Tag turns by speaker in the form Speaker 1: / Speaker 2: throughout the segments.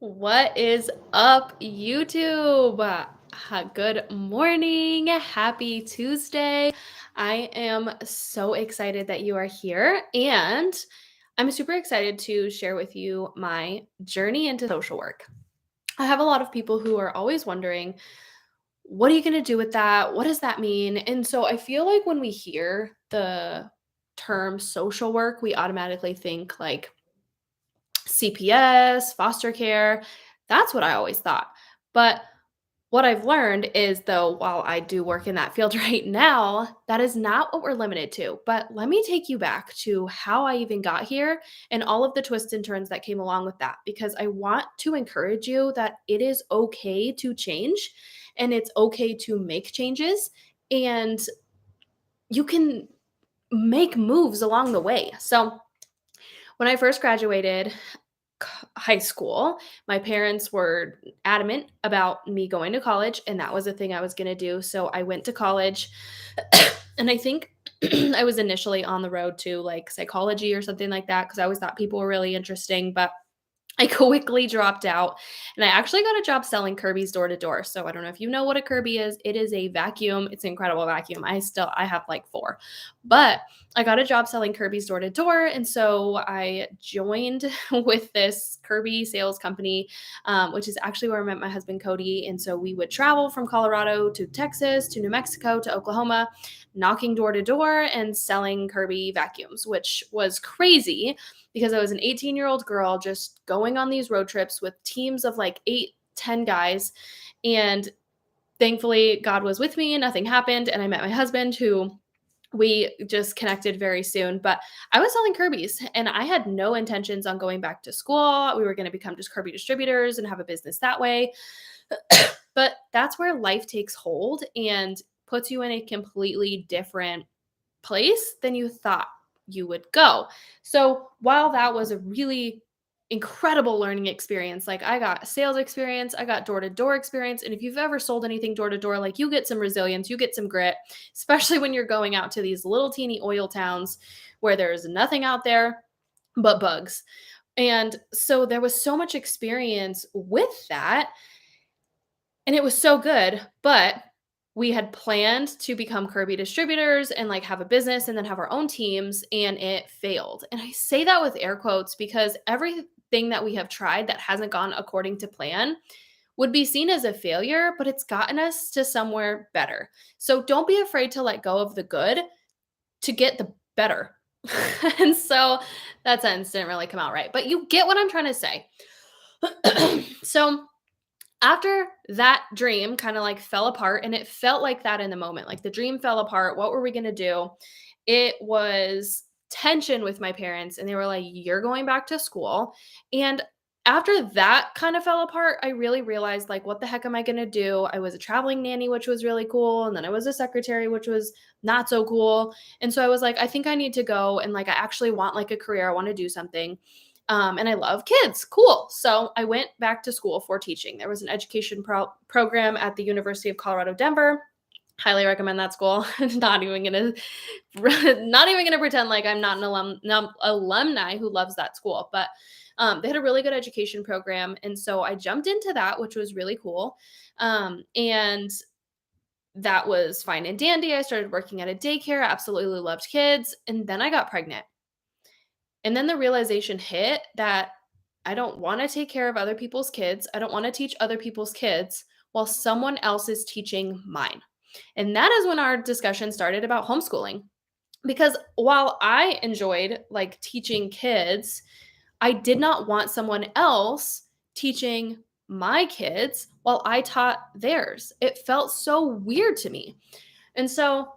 Speaker 1: What is up, YouTube? Good morning. Happy Tuesday. I am so excited that you are here, and I'm super excited to share with you my journey into social work. I have a lot of people who are always wondering, what are you going to do with that? What does that mean? And so I feel like when we hear the term social work, we automatically think like CPS, foster care. That's what I always thought. But what I've learned is, though, while I do work in that field right now, that is not what we're limited to. But let me take you back to how I even got here and all of the twists and turns that came along with that, because I want to encourage you that it is okay to change and it's okay to make changes. And you can make moves along the way. So, when I first graduated high school, my parents were adamant about me going to college, and that was the thing I was going to do. So I went to college, and I think I was initially on the road to like psychology or something like that because I always thought people were really interesting. But I quickly dropped out, and I actually got a job selling Kirby's door to door. So I don't know if you know what a Kirby is. It is a vacuum. It's an incredible vacuum. I have like 4. But I got a job selling Kirby's door to door, and so I joined with this Kirby sales company, which is actually where I met my husband Cody. And so we would travel from Colorado to Texas to New Mexico to Oklahoma, knocking door to door and selling Kirby vacuums, which was crazy because I was an 18-year-old girl just going on these road trips with teams of like 8, 10 guys. And thankfully, God was with me and nothing happened. And I met my husband, who we just connected very soon. But I was selling Kirby's and I had no intentions on going back to school. We were going to become just Kirby distributors and have a business that way. But that's where life takes hold and puts you in a completely different place than you thought you would go. So while that was a really incredible learning experience, like I got sales experience, I got door to door experience. And if you've ever sold anything door to door, like you get some resilience, you get some grit, especially when you're going out to these little teeny oil towns where there's nothing out there but bugs. And so there was so much experience with that, and it was so good, but we had planned to become Kirby distributors and like have a business and then have our own teams, and it failed. And I say that with air quotes because everything that we have tried that hasn't gone according to plan would be seen as a failure, but it's gotten us to somewhere better. So don't be afraid to let go of the good to get the better. And so that sentence didn't really come out right, but you get what I'm trying to say. So after that dream kind of like fell apart, and it felt like that in the moment, like the dream fell apart. What were we going to do? It was tension with my parents, and they were like, "You're going back to school." And after that kind of fell apart, I really realized, like, what the heck am I going to do? I was a traveling nanny, which was really cool. And then I was a secretary, which was not so cool. And so I was like, I think I need to go. And like, I actually want like a career. I want to do something. And I love kids. Cool. So I went back to school for teaching. There was an education program at the University of Colorado, Denver. Highly recommend that school. Not even gonna pretend like I'm not an alumni who loves that school. But they had a really good education program, and so I jumped into that, which was really cool. And that was fine and dandy. I started working at a daycare. Absolutely loved kids, and then I got pregnant. And then the realization hit that I don't want to take care of other people's kids. I don't want to teach other people's kids while someone else is teaching mine. And that is when our discussion started about homeschooling. Because while I enjoyed like teaching kids, I did not want someone else teaching my kids while I taught theirs. It felt so weird to me. And so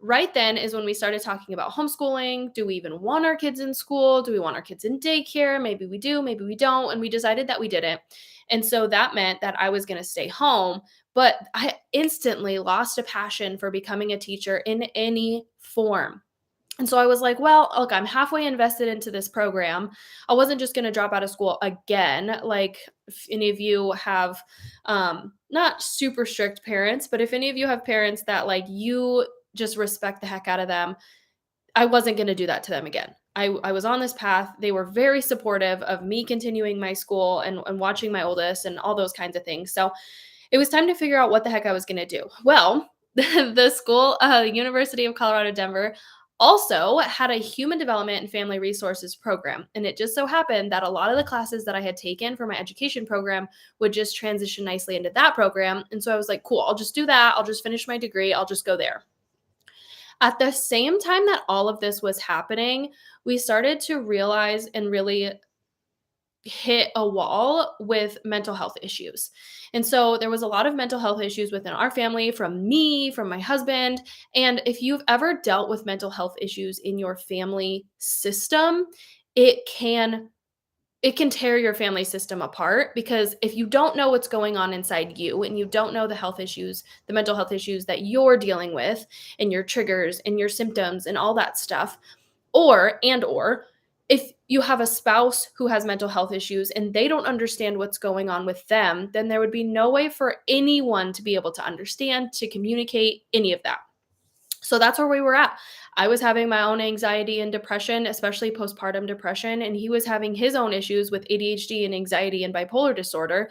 Speaker 1: right then is when we started talking about homeschooling. Do we even want our kids in school? Do we want our kids in daycare? Maybe we do, maybe we don't. And we decided that we didn't. And so that meant that I was going to stay home. But I instantly lost a passion for becoming a teacher in any form. And so I was like, well, look, I'm halfway invested into this program. I wasn't just going to drop out of school again. Like, if any of you have not super strict parents, but if any of you have parents that like you just respect the heck out of them, I wasn't going to do that to them again. I was on this path. They were very supportive of me continuing my school and watching my oldest and all those kinds of things. So it was time to figure out what the heck I was going to do. Well, the school, University of Colorado Denver, also had a human development and family resources program. And it just so happened that a lot of the classes that I had taken for my education program would just transition nicely into that program. And so I was like, cool, I'll just do that. I'll just finish my degree. I'll just go there. At the same time that all of this was happening, we started to realize and really hit a wall with mental health issues. And so there was a lot of mental health issues within our family from me, from my husband. And if you've ever dealt with mental health issues in your family system, it can it can tear your family system apart because if you don't know what's going on inside you and you don't know the health issues, the mental health issues that you're dealing with and your triggers and your symptoms and all that stuff, or if you have a spouse who has mental health issues and they don't understand what's going on with them, then there would be no way for anyone to be able to understand, to communicate any of that. So that's where we were at. I was having my own anxiety and depression, especially postpartum depression, and he was having his own issues with ADHD and anxiety and bipolar disorder.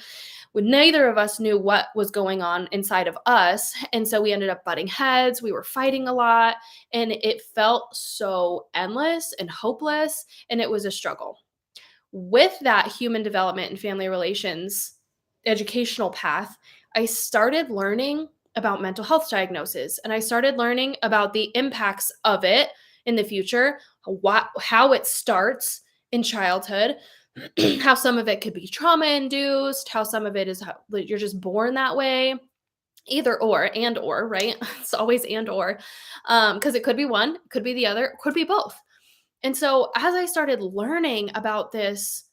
Speaker 1: When neither of us knew what was going on inside of us, and so we ended up butting heads. We were fighting a lot, and it felt so endless and hopeless, and it was a struggle. With that human development and family relations educational path, I started learning about mental health diagnosis and I started learning about the impacts of it in the future, how it starts in childhood, how some of it could be trauma induced, how some of it is how like, you're just born that way, either or and or, right? It's always and or, because it could be one, could be the other, could be both. And so as I started learning about this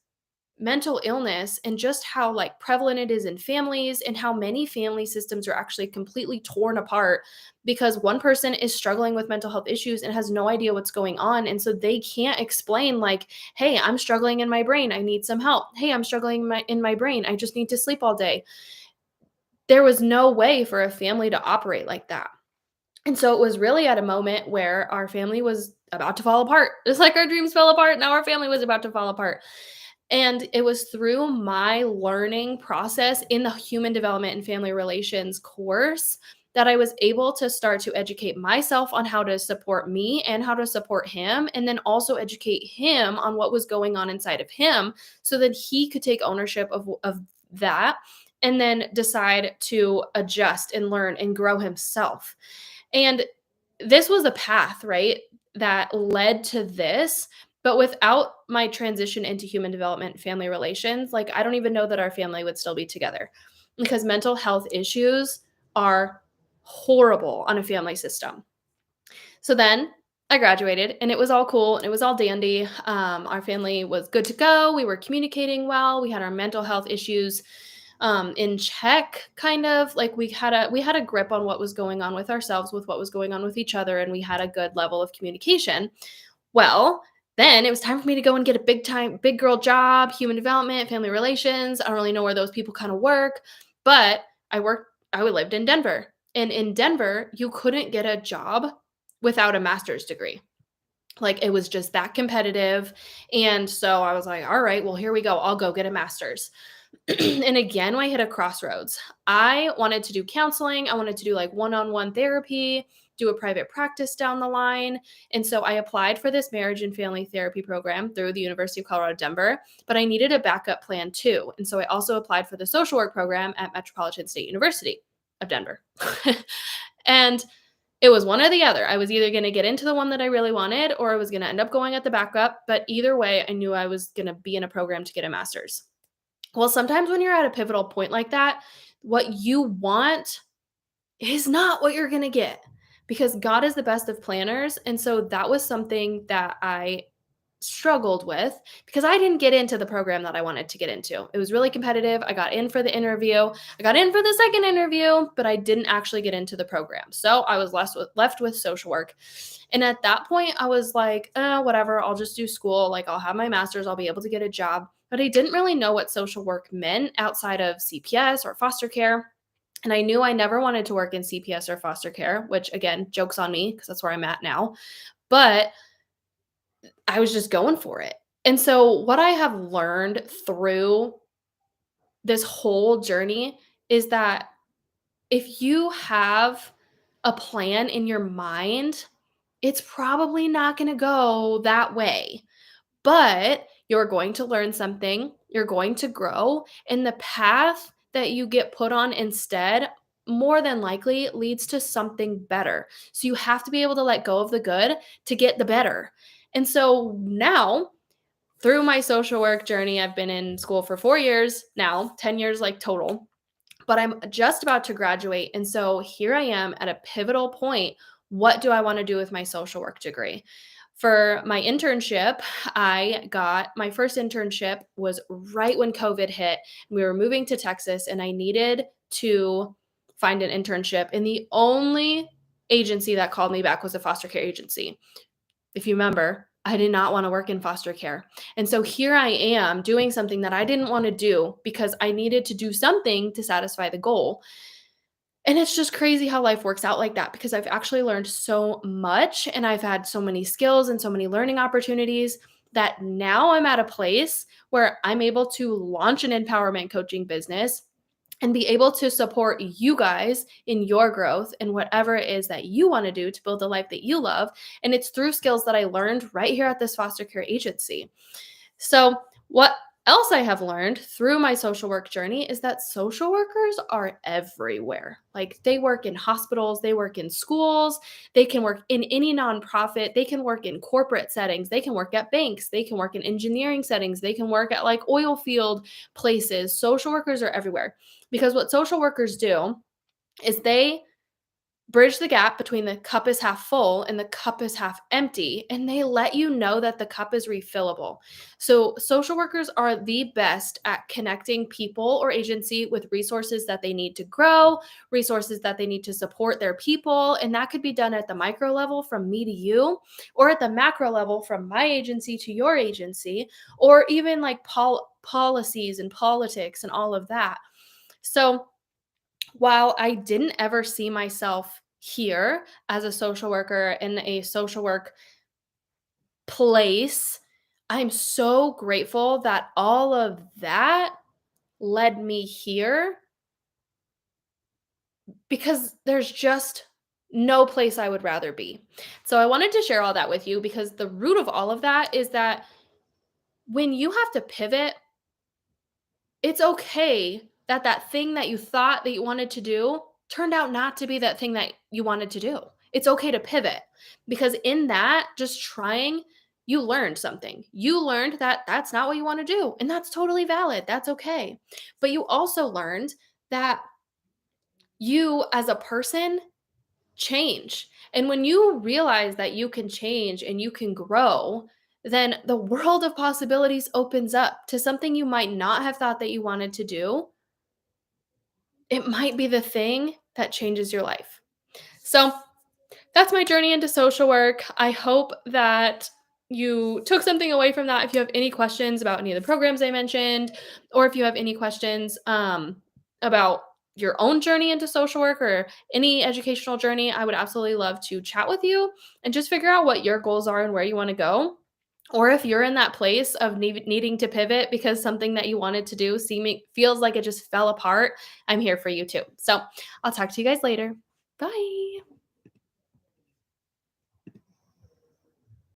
Speaker 1: mental illness and just how like prevalent it is in families and how many family systems are actually completely torn apart because one person is struggling with mental health issues and has no idea what's going on, and so they can't explain like, hey, I'm struggling in my brain, I need some help. Hey, I'm struggling in my brain, I just need to sleep all day. There was no way for a family to operate like that. And so it was really at a moment where our family was about to fall apart. Just like our dreams fell apart, now our family was about to fall apart. And it was through my learning process in the human development and family relations course that I was able to start to educate myself on how to support me and how to support him, and then also educate him on what was going on inside of him so that he could take ownership of that and then decide to adjust and learn and grow himself. And this was a path, right, that led to this, but without my transition into human development, family relations, like, I don't even know that our family would still be together because mental health issues are horrible on a family system. So then I graduated and it was all cool and it was all dandy. Our family was good to go. We were communicating well. We had our mental health issues in check, kind of like we had a grip on what was going on with ourselves, with what was going on with each other, and we had a good level of communication. Well, then it was time for me to go and get a big girl job, human development, family relations. I don't really know where those people kind of work, but I lived in Denver. And in Denver, you couldn't get a job without a master's degree. Like it was just that competitive. And so I was like, all right, well, here we go. I'll go get a master's. And again, I hit a crossroads. I wanted to do counseling. I wanted to do like one-on-one therapy, do a private practice down the line. And so I applied for this marriage and family therapy program through the University of Colorado Denver, but I needed a backup plan too. And so I also applied for the social work program at Metropolitan State University of Denver. And it was one or the other. I was either going to get into the one that I really wanted or I was going to end up going at the backup. But either way, I knew I was going to be in a program to get a master's. Well, sometimes when you're at a pivotal point like that, what you want is not what you're going to get because God is the best of planners. And so that was something that I struggled with because I didn't get into the program that I wanted to get into. It was really competitive. I got in for the interview. I got in for the second interview, but I didn't actually get into the program. So I was left with social work. And at that point, I was like, whatever, I'll just do school. Like, I'll have my master's, I'll be able to get a job. But I didn't really know what social work meant outside of CPS or foster care. And I knew I never wanted to work in CPS or foster care, which again, joke's on me because that's where I'm at now. But I was just going for it. And so what I have learned through this whole journey is that if you have a plan in your mind, it's probably not gonna go that way. But you're going to learn something, you're going to grow, and the path that you get put on instead more than likely leads to something better. So you have to be able to let go of the good to get the better. And so now, through my social work journey, I've been in school for 4 years now, 10 years like total, but I'm just about to graduate. And so here I am at a pivotal point. What do I want to do with my social work degree? For my internship, I got my first internship was right when COVID hit. We were moving to Texas and I needed to find an internship. And the only agency that called me back was a foster care agency. If you remember, I did not want to work in foster care. And so here I am doing something that I didn't want to do because I needed to do something to satisfy the goal. And it's just crazy how life works out like that because I've actually learned so much and I've had so many skills and so many learning opportunities that now I'm at a place where I'm able to launch an empowerment coaching business and be able to support you guys in your growth and whatever it is that you want to do to build the life that you love. And it's through skills that I learned right here at this foster care agency. So, what else I have learned through my social work journey is that social workers are everywhere. Like they work in hospitals, they work in schools, they can work in any nonprofit, they can work in corporate settings, they can work at banks, they can work in engineering settings, they can work at like oil field places. Social workers are everywhere because what social workers do is they bridge the gap between the cup is half full and the cup is half empty, and they let you know that the cup is refillable. So, social workers are the best at connecting people or agency with resources that they need to grow, resources that they need to support their people. And that could be done at the micro level from me to you, or at the macro level from my agency to your agency, or even like policies and politics and all of that. So, while I didn't ever see myself here as a social worker in a social work place, I'm so grateful that all of that led me here because there's just no place I would rather be. So I wanted to share all that with you because the root of all of that is that when you have to pivot, it's okay that that thing that you thought that you wanted to do turned out not to be that thing that you wanted to do. It's okay to pivot because in that, just trying, you learned something. You learned that that's not what you want to do, and that's totally valid. That's okay. But you also learned that you as a person change. And when you realize that you can change and you can grow, then the world of possibilities opens up to something you might not have thought that you wanted to do. It might be the thing that changes your life. So, that's my journey into social work. I hope that you took something away from that. If you have any questions about any of the programs I mentioned, or if you have any questions about your own journey into social work or any educational journey, I would absolutely love to chat with you and just figure out what your goals are and where you want to go. Or if you're in that place of needing to pivot because something that you wanted to do seeming feels like it just fell apart, I'm here for you too. So I'll talk to you guys later. Bye.